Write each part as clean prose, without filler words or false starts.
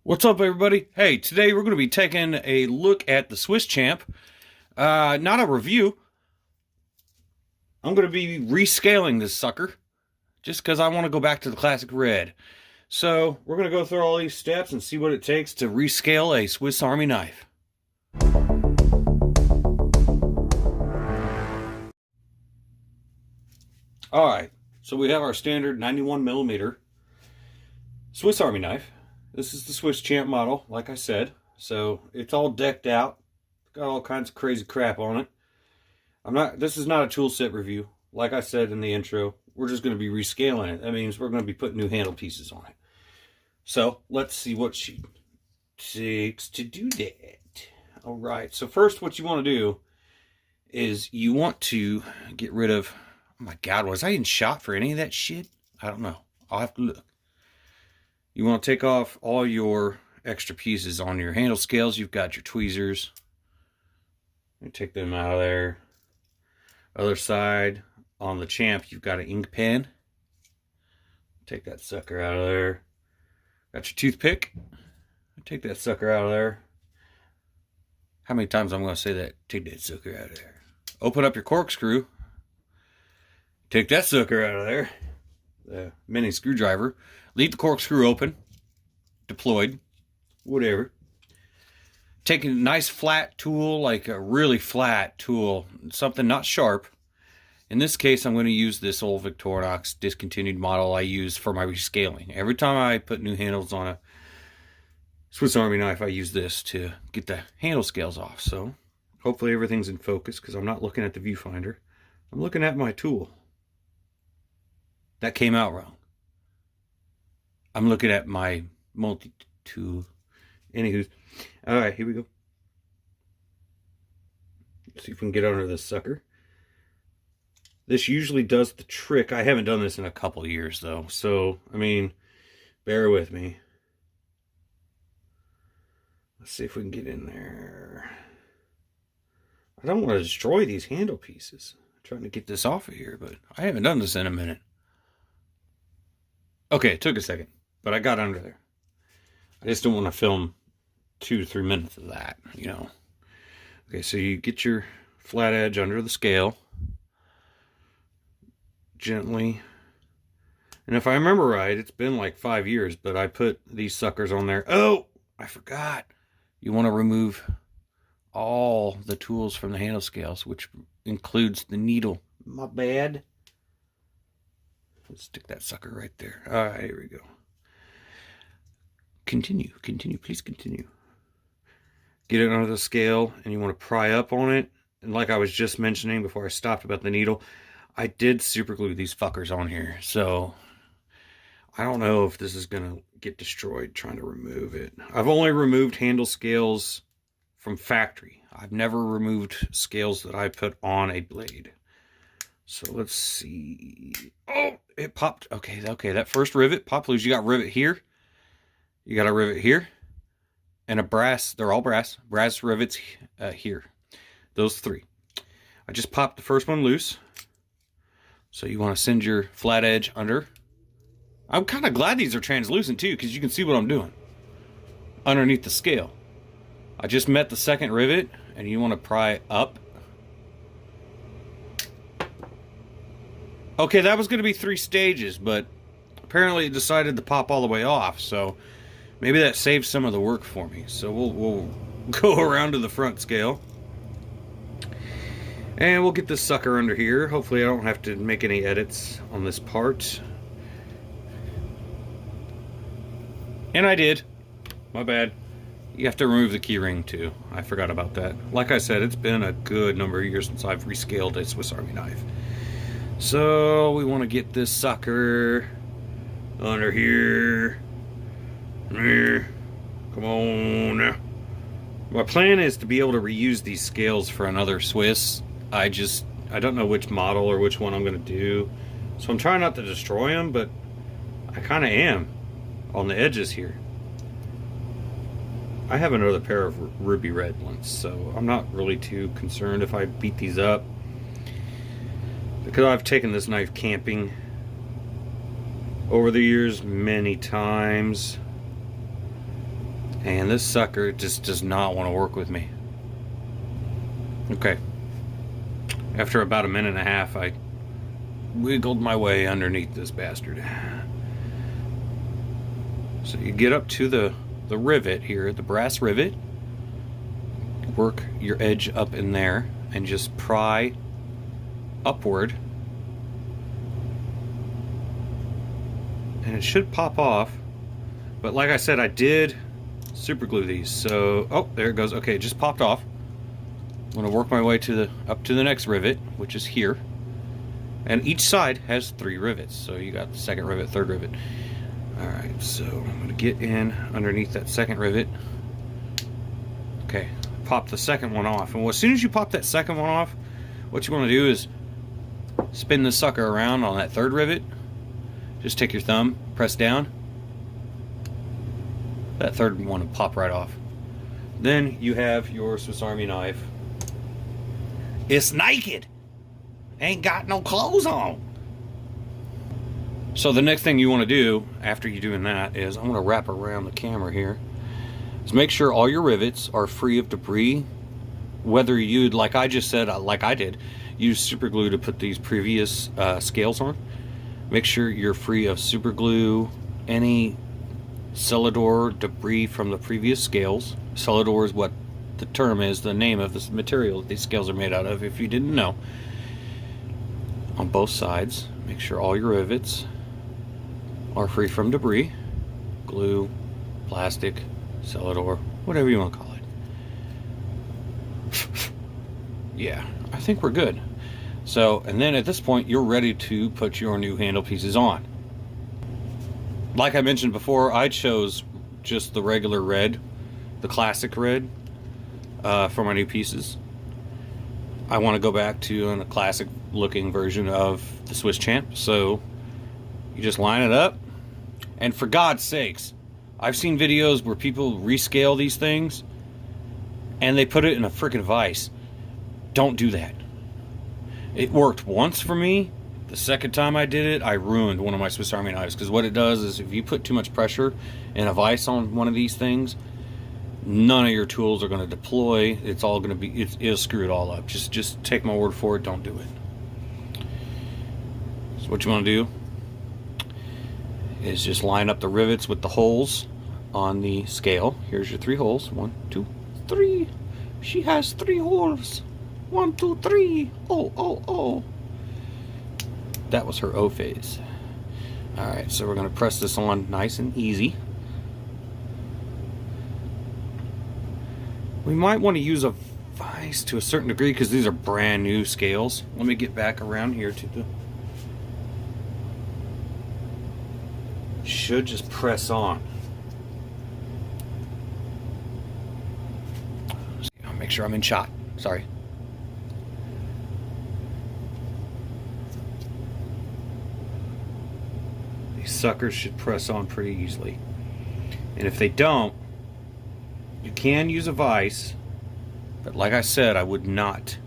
What's up, everybody? Hey, today we're going to be taking a look at the Swiss Champ. Not a review. I'm going to be rescaling this sucker just because I want to go back to the classic red. So we're going to go through all these steps and see what it takes to rescale a Swiss Army knife. Alright, so we have our standard 91mm Swiss Army knife. This is the Swiss Champ model, like I said. So it's all decked out. Got all kinds of crazy crap on it. This is not a tool set review. Like I said in the intro, we're just going to be rescaling it. That means we're going to be putting new handle pieces on it. So let's see what she takes to do that. Alright, so first what you want to do is you want to get rid of... Oh my God, was I in shot for any of that shit? I don't know. I'll have to look. You want to take off all your extra pieces on your handle scales. You've got your tweezers. You take them out of there. Other side, on the Champ, you've got an ink pen. Take that sucker out of there. Got your toothpick. Take that sucker out of there. How many times I'm going to say that? Take that sucker out of there. Open up your corkscrew. Take that sucker out of there. The mini screwdriver. Leave the corkscrew open, deployed, whatever. Take a nice flat tool, like a really flat tool, something not sharp. In this case, I'm going to use this old Victorinox discontinued model I use for my rescaling. Every time I put new handles on a Swiss Army knife, I use this to get the handle scales off. So hopefully everything's in focus because I'm not looking at the viewfinder. I'm looking at my tool. That came out wrong. I'm looking at my multi-tool. Anywho. Alright, here we go. Let's see if we can get under this sucker. This usually does the trick. I haven't done this in a couple of years, though. So, I mean, bear with me. Let's see if we can get in there. I don't want to destroy these handle pieces. I'm trying to get this off of here, but I haven't done this in a minute. Okay, it took a second. But I got under there. I just don't want to film 2 to 3 minutes of that, you know. Okay, so you get your flat edge under the scale. Gently. And if I remember right, it's been like 5 years, but I put these suckers on there. Oh, I forgot. You want to remove all the tools from the handle scales, which includes the needle. My bad. Let's stick that sucker right there. All right, here we go. Continue, please continue. Get it under the scale, and you want to pry up on it. And like I was just mentioning before I stopped about the needle, I did super glue these fuckers on here. So I don't know if this is going to get destroyed trying to remove it. I've only removed handle scales from factory. I've never removed scales that I put on a blade. So let's see. Oh, it popped. Okay, that first rivet popped loose. You got rivet here. You got a rivet here. And a brass. They're all brass. Brass rivets here. Those 3. I just popped the first one loose. So you want to send your flat edge under. I'm kind of glad these are translucent too, because you can see what I'm doing underneath the scale. I just met the second rivet, and you want to pry up. Okay, that was going to be 3 stages, but apparently it decided to pop all the way off, so maybe that saved some of the work for me. So we'll go around to the front scale. And we'll get this sucker under here. Hopefully I don't have to make any edits on this part. And I did. My bad. You have to remove the key ring too. I forgot about that. Like I said, it's been a good number of years since I've rescaled a Swiss Army knife. So we want to get this sucker under here. Come on now. My plan is to be able to reuse these scales for another Swiss. I don't know which model or which one I'm going to do. So I'm trying not to destroy them, but I kind of am on the edges here. I have another pair of ruby red ones, so I'm not really too concerned if I beat these up. Because I've taken this knife camping over the years many times. And this sucker just does not want to work with me. Okay. After about a minute and a half, I wiggled my way underneath this bastard. So you get up to the rivet here, the brass rivet. Work your edge up in there and just pry upward. And it should pop off. But like I said, I did super glue these. So, oh, there it goes. Okay, it just popped off. I'm going to work my way to up to the next rivet, which is here. And each side has 3 rivets. So you got the second rivet, third rivet. Alright, so I'm going to get in underneath that second rivet. Okay, pop the second one off. And as soon as you pop that second one off, what you want to do is spin the sucker around on that third rivet. Just take your thumb, press down. That third one will pop right off. Then you have your Swiss Army knife. It's naked. Ain't got no clothes on. So the next thing you want to do after you're doing that is I'm going to wrap around the camera here. Is make sure all your rivets are free of debris. Whether you'd, like I just said, like I did, use super glue to put these previous scales on. Make sure you're free of super glue, any Celador debris from the previous scales. Celador is what the term is, the name of this material that these scales are made out of, if you didn't know. On both sides, make sure all your rivets are free from debris. Glue, plastic, Celador, whatever you want to call it. Yeah, I think we're good. So, and then at this point, you're ready to put your new handle pieces on. Like I mentioned before, I chose just the regular red, the classic red, for my new pieces. I want to go back to a classic looking version of the Swiss Champ, so you just line it up. And for God's sakes, I've seen videos where people rescale these things and they put it in a freaking vise. Don't do that. It worked once for me. The second time I did it, I ruined one of my Swiss Army knives, because what it does is if you put too much pressure in a vise on one of these things, none of your tools are going to deploy. It's all going to be, it'll screw it all up. Just take my word for it. Don't do it. So what you want to do is just line up the rivets with the holes on the scale. Here's your 3 holes. 1, 2, 3. She has 3 holes. 1, 2, 3. Oh, oh, oh. That was her O phase. Alright, so we're going to press this on nice and easy. We might want to use a vise to a certain degree because these are brand new scales. Let me get back around here to the... Should just press on. I'll make sure I'm in shot. Sorry. These suckers should press on pretty easily. And if they don't, you can use a vise, but like I said, I would not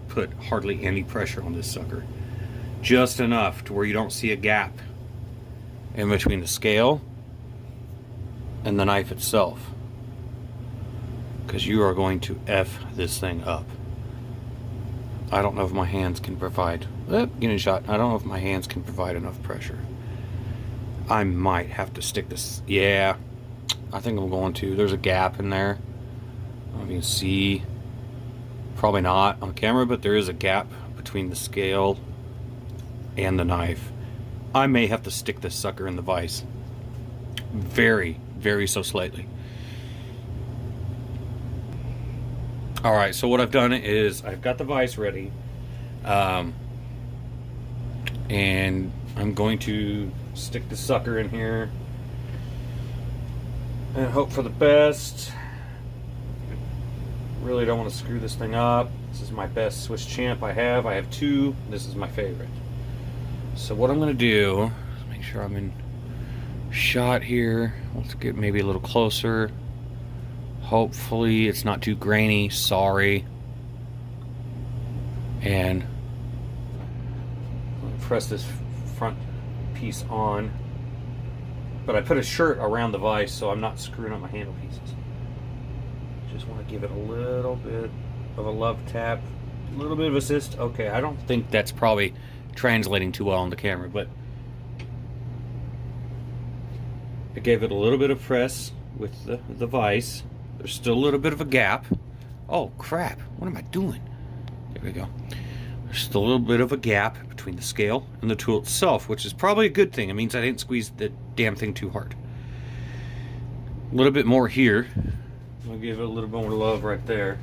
put hardly any pressure on this sucker. Just enough to where you don't see a gap in between the scale and the knife itself, because you are going to F this thing up. I don't know if my hands can provide, getting shot. I don't know if my hands can provide enough pressure. I might have to stick this. Yeah, I think I'm going to. There's a gap in there. I don't know if you can see. Probably not on camera, but there is a gap between the scale and the knife. I may have to stick this sucker in the vise. Very, very so slightly. Alright, so what I've done is I've got the vise ready. And I'm going to stick the sucker in here and hope for the best. Really don't want to screw this thing up. This is my best Swiss Champ I have. I have 2. This is my favorite. So what I'm going to do is make sure I'm in shot here. Let's get maybe a little closer. Hopefully it's not too grainy. Sorry. And press this front piece on. But I put a shirt around the vise so I'm not screwing up my handle pieces. Just want to give it a little bit of a love tap, a little bit of assist. Okay, I don't think that's probably translating too well on the camera, but I gave it a little bit of press with the vise. There's still a little bit of a gap. Oh crap, what am I doing? There we go. There's still a little bit of a gap between the scale and the tool itself, which is probably a good thing. It means I didn't squeeze the damn thing too hard. A little bit more here. I'll give it a little bit more love right there.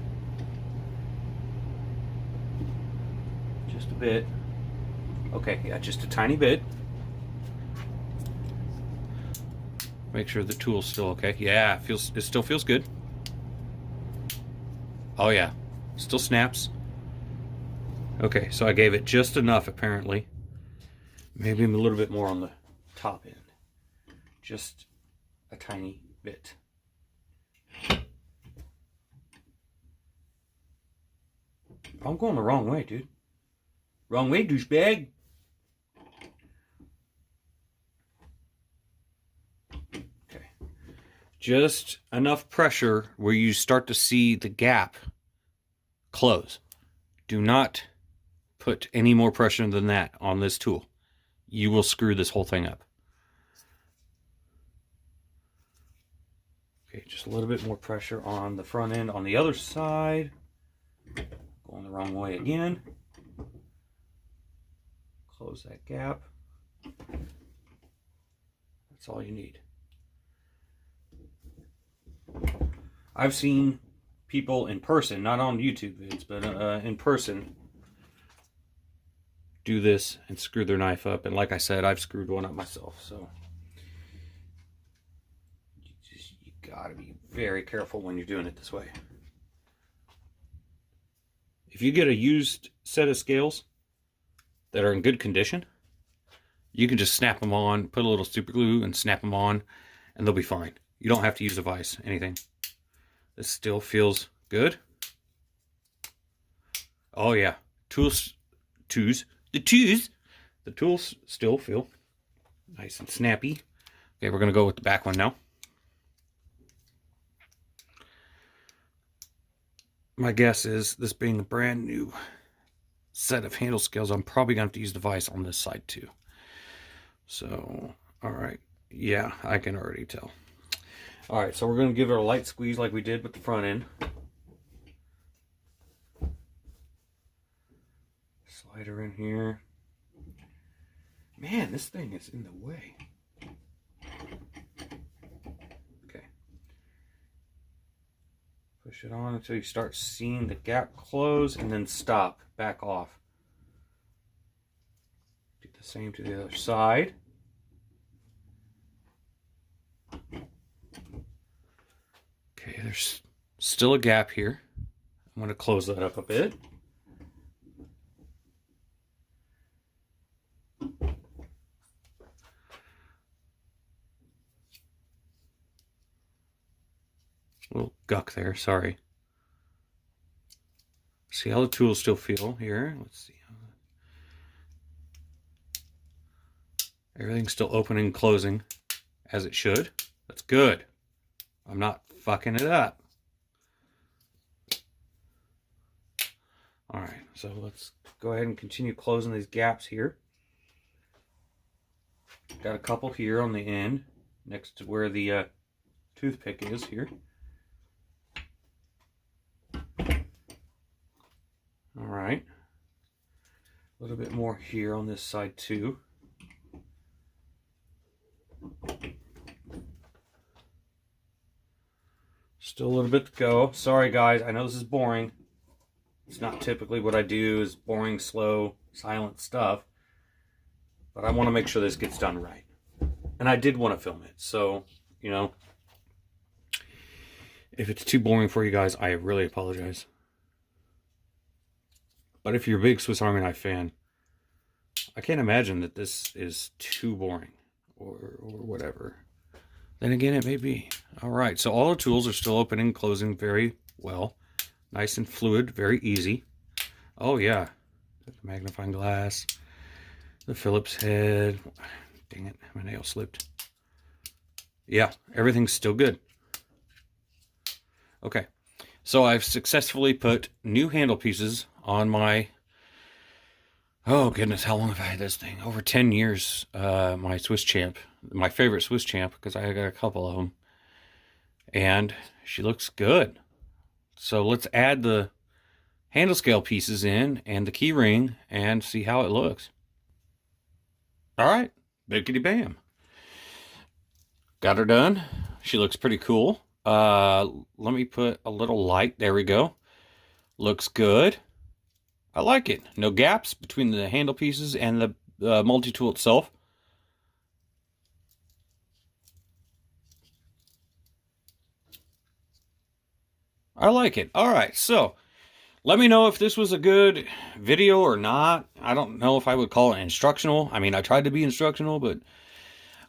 Just a bit. Okay, yeah, just a tiny bit. Make sure the tool's still okay. Yeah, it still feels good. Oh yeah, still snaps. Okay, so I gave it just enough apparently. Maybe a little bit more on the top end. Just a tiny bit. I'm going the wrong way, dude. Wrong way, douchebag. Okay. Just enough pressure where you start to see the gap close. Do not put any more pressure than that on this tool. You will screw this whole thing up. Okay, just a little bit more pressure on the front end on the other side. Going the wrong way again. Close that gap. That's all you need. I've seen people in person, not on YouTube vids, but in person, do this and screw their knife up. And like I said, I've screwed one up myself. So you gotta be very careful when you're doing it this way. If you get a used set of scales that are in good condition, you can just snap them on, put a little super glue and snap them on, and they'll be fine. You don't have to use a vise, anything. This still feels good. Oh yeah, the tools still feel nice and snappy. Okay, we're gonna go with the back one now. My guess is, this being a brand new set of handle scales, I'm probably gonna have to use the vise on this side too. So, all right, yeah, I can already tell. All right, so we're gonna give it a light squeeze like we did with the front end. Slide her in here. Man, this thing is in the way. Okay. Push it on until you start seeing the gap close, and then stop, back off. Do the same to the other side. Okay, there's still a gap here. I'm going to close that up a bit. Little guck there, sorry. See how the tools still feel here. Let's see. Everything's still opening and closing as it should. That's good. I'm not fucking it up. All right, so let's go ahead and continue closing these gaps here. Got a couple here on the end, next to where the toothpick is here. All right, a little bit more here on this side too. Still a little bit to go. Sorry guys, I know this is boring. It's not typically what I do, is boring, slow, silent stuff. But I want to make sure this gets done right. And I did want to film it, so, you know, if it's too boring for you guys, I really apologize. But if you're a big Swiss Army knife fan, I can't imagine that this is too boring or whatever. Then again, it may be. All right, so all the tools are still opening and closing very well. Nice and fluid, very easy. Oh yeah, the magnifying glass, the Phillips head. Dang it, my nail slipped. Yeah, everything's still good. Okay, So I've successfully put new handle pieces on my, oh goodness, how long have I had this thing? Over 10 years. My Swiss Champ, my favorite Swiss Champ, because I got a couple of them. And she looks good. So let's add the handle scale pieces in and the key ring and see how it looks. All right, biggity bam. Got her done. She looks pretty cool. Let me put a little light. There we go. Looks good. I like it. No gaps between the handle pieces and the multi-tool itself. I like it. All right, so let me know if this was a good video or not. I don't know if I would call it instructional. I mean, I tried to be instructional, but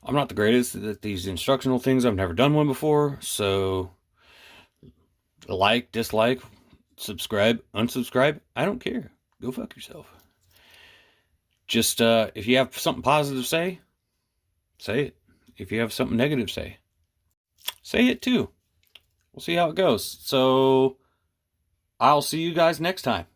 I'm not the greatest at these instructional things. I've never done one before. So like, dislike, subscribe, unsubscribe. I don't care. Go fuck yourself. Just if you have something positive to say it. If you have something negative to say it too. We'll see how it goes. So I'll see you guys next time.